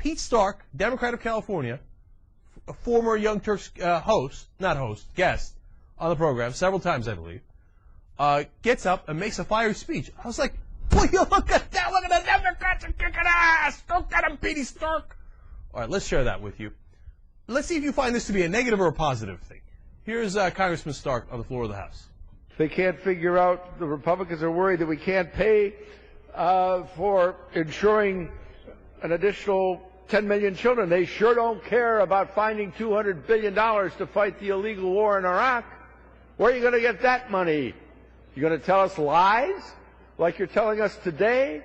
Pete Stark, Democrat of California, a former Young Turks guest on the program, several times, I believe, gets up and makes a fiery speech. I was like, will you look at that? Look at the Democrats are kicking ass! Don't get him, Petey Stark! All right, let's share that with you. Let's see if you find this to be a negative or a positive thing. Here's Congressman Stark on the floor of the House. They can't figure out, the Republicans are worried that we can't pay for ensuring an additional 10 million children. They sure don't care about finding $200 billion to fight the illegal war in Iraq. Where are you going to get that money? You're going to tell us lies like you're telling us today?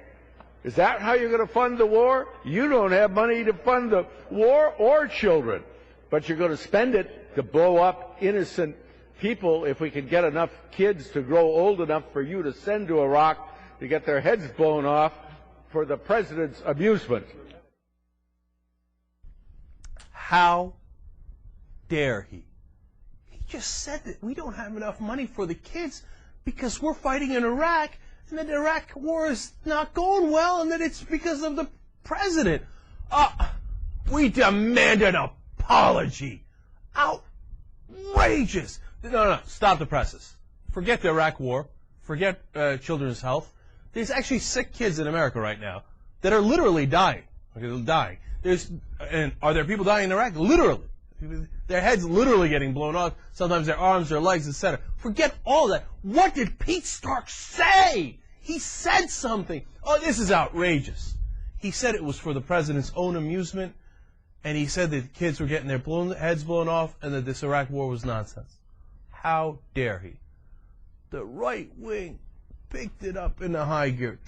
Is that how you're going to fund the war? You don't have money to fund the war or children, but you're going to spend it to blow up innocent people if we can get enough kids to grow old enough for you to send to Iraq to get their heads blown off for the president's amusement. How dare he? He just said that we don't have enough money for the kids because we're fighting in Iraq and that the Iraq war is not going well and that it's because of the president. We demand an apology. Outrageous. No, stop the presses. Forget the Iraq war. Forget children's health. There's actually sick kids in America right now that are literally dying. Okay, they're dying. And are there people dying in Iraq? Literally. Their heads literally getting blown off. Sometimes their arms, their legs, etc. Forget all that. What did Pete Stark say? He said something. Oh, this is outrageous. He said it was for the president's own amusement, and he said that kids were getting their heads blown off and that this Iraq war was nonsense. How dare he? The right wing picked it up in the high gear.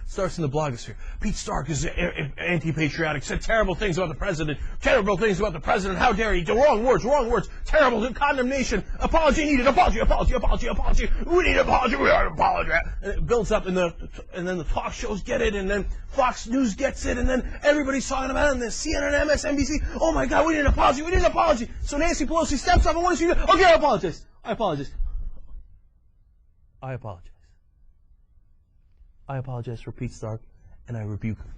Starts in the blogosphere. Pete Stark is anti-patriotic, said terrible things about the president. Terrible things about the president. How dare he? The wrong words. Terrible condemnation. Apology needed. Apology. We need apology. We are apology. And it builds up, and then the talk shows get it, and then Fox News gets it, and then everybody's talking about it, and then CNN, MSNBC. Oh my God, we need an apology. We need an apology. So Nancy Pelosi steps up and what does she do? Okay, I apologize. I apologize for Pete Stark, and I rebuke him.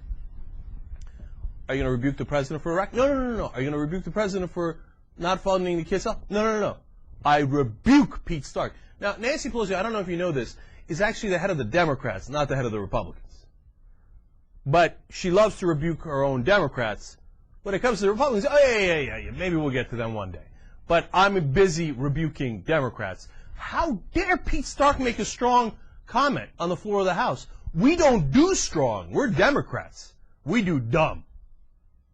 Are you going to rebuke the president for Iraq? No. Are you going to rebuke the president for not funding the kids' health? No. I rebuke Pete Stark. Now, Nancy Pelosi, I don't know if you know this, is actually the head of the Democrats, not the head of the Republicans. But she loves to rebuke her own Democrats. When it comes to the Republicans, yeah, maybe we'll get to them one day. But I'm busy rebuking Democrats. How dare Pete Stark make a strong comment on the floor of the House? We don't do strong. We're Democrats. We do dumb.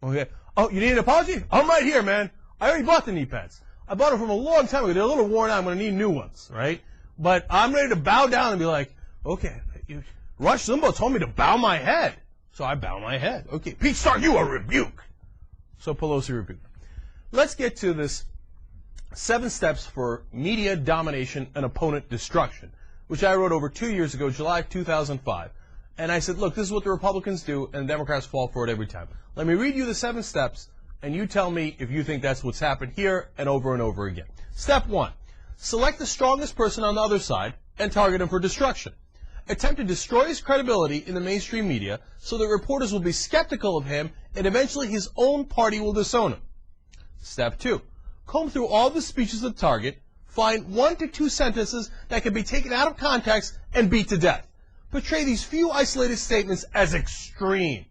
Okay. Oh, you need an apology? I'm right here, man. I already bought the knee pads. I bought them from a long time ago. They're a little worn out. I'm going to need new ones, right? But I'm ready to bow down and be like, okay, Rush Limbaugh told me to bow my head. So I bow my head. Okay, Pete Stark, you are rebuked. So Pelosi rebuked. Let's get to this 7 steps for media domination and opponent destruction, which I wrote over 2 years ago, July 2005. And I said, look, this is what the Republicans do, and the Democrats fall for it every time. Let me read you the 7 steps, and you tell me if you think that's what's happened here and over again. Step 1, select the strongest person on the other side and target him for destruction. Attempt to destroy his credibility in the mainstream media so that reporters will be skeptical of him, and eventually his own party will disown him. Step 2, comb through all the speeches of the target, find 1 to 2 sentences that can be taken out of context and beat to death. Portray these few isolated statements as extreme.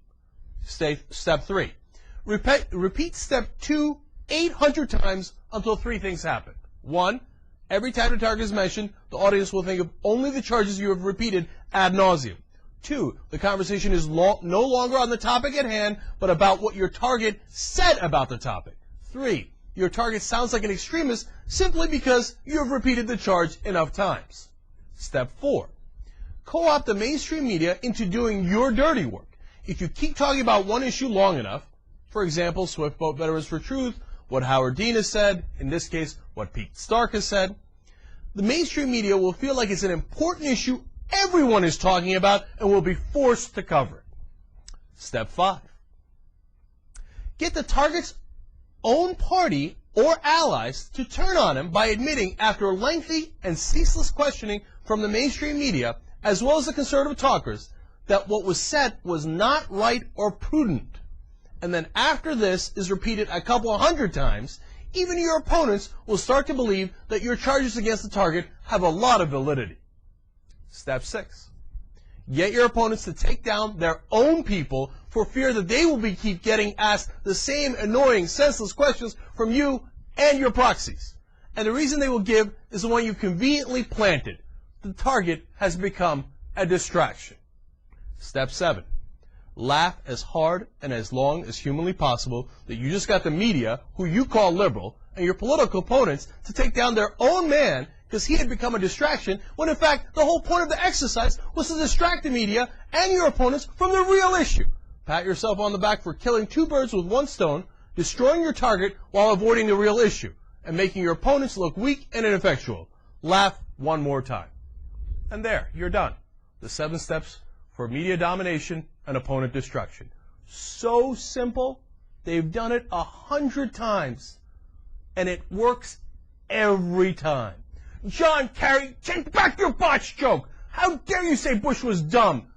Step 3. Repeat step 2 800 times until 3 things happen. 1. Every time the target is mentioned, the audience will think of only the charges you have repeated ad nauseum. 2. The conversation is no longer on the topic at hand, but about what your target said about the topic. 3. Your target sounds like an extremist simply because you have repeated the charge enough times. Step 4. Co-opt the mainstream media into doing your dirty work. If you keep talking about one issue long enough, for example, Swift Boat Veterans for Truth, what Howard Dean has said, in this case, what Pete Stark has said, the mainstream media will feel like it's an important issue everyone is talking about and will be forced to cover it. Step 5. Get the target's own party or allies to turn on him by admitting, after lengthy and ceaseless questioning from the mainstream media, as well as the conservative talkers, that what was said was not right or prudent. And then after this is repeated a couple 100 times, even your opponents will start to believe that your charges against the target have a lot of validity. Step 6. Get your opponents to take down their own people for fear that they will keep getting asked the same annoying, senseless questions from you and your proxies. And the reason they will give is the one you conveniently planted. The target has become a distraction. Step 7. Laugh as hard and as long as humanly possible that you just got the media, who you call liberal, and your political opponents to take down their own man because he had become a distraction, when in fact the whole point of the exercise was to distract the media and your opponents from the real issue. Pat yourself on the back for killing 2 birds with 1 stone, destroying your target while avoiding the real issue, and making your opponents look weak and ineffectual. Laugh one more time. And there, you're done. The 7 steps for media domination and opponent destruction. So simple. They've done it 100 times. And it works every time. John Kerry, take back your botch joke. How dare you say Bush was dumb?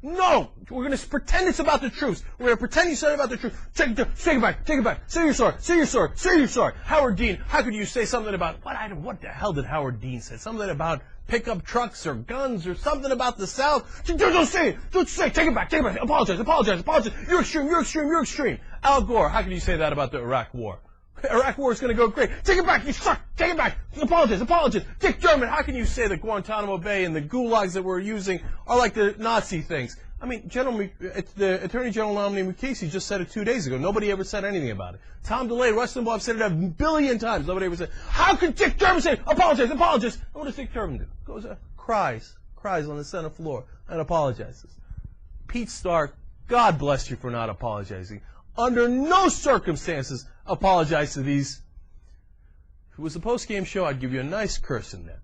No, we're going to pretend it's about the truth. We're going to pretend you said about the truth. Take it back, take it back. Say you're sorry, say you're sorry, say you're sorry. Howard Dean, how could you say something about, what the hell did Howard Dean say? Something about pickup trucks or guns or something about the South. Don't say it, take it back, apologize. You're extreme. Al Gore, how could you say that about the Iraq War? Iraq War is going to go great. Take it back, you suck, take it back. Apologize. Dick Durbin, how can you say that Guantanamo Bay and the gulags that we're using are like the Nazi things? I mean, the Attorney General nominee Mukasey just said it 2 days ago. Nobody ever said anything about it. Tom DeLay, Rush Limbaugh have said it 1 billion times. Nobody ever said, how could Dick Durbin say, apologize? And what does Dick Durbin do? Goes, cries on the Senate floor and apologizes. Pete Stark, God bless you for not apologizing. Under no circumstances apologize to these. If it was a post-game show, I'd give you a nice curse in there.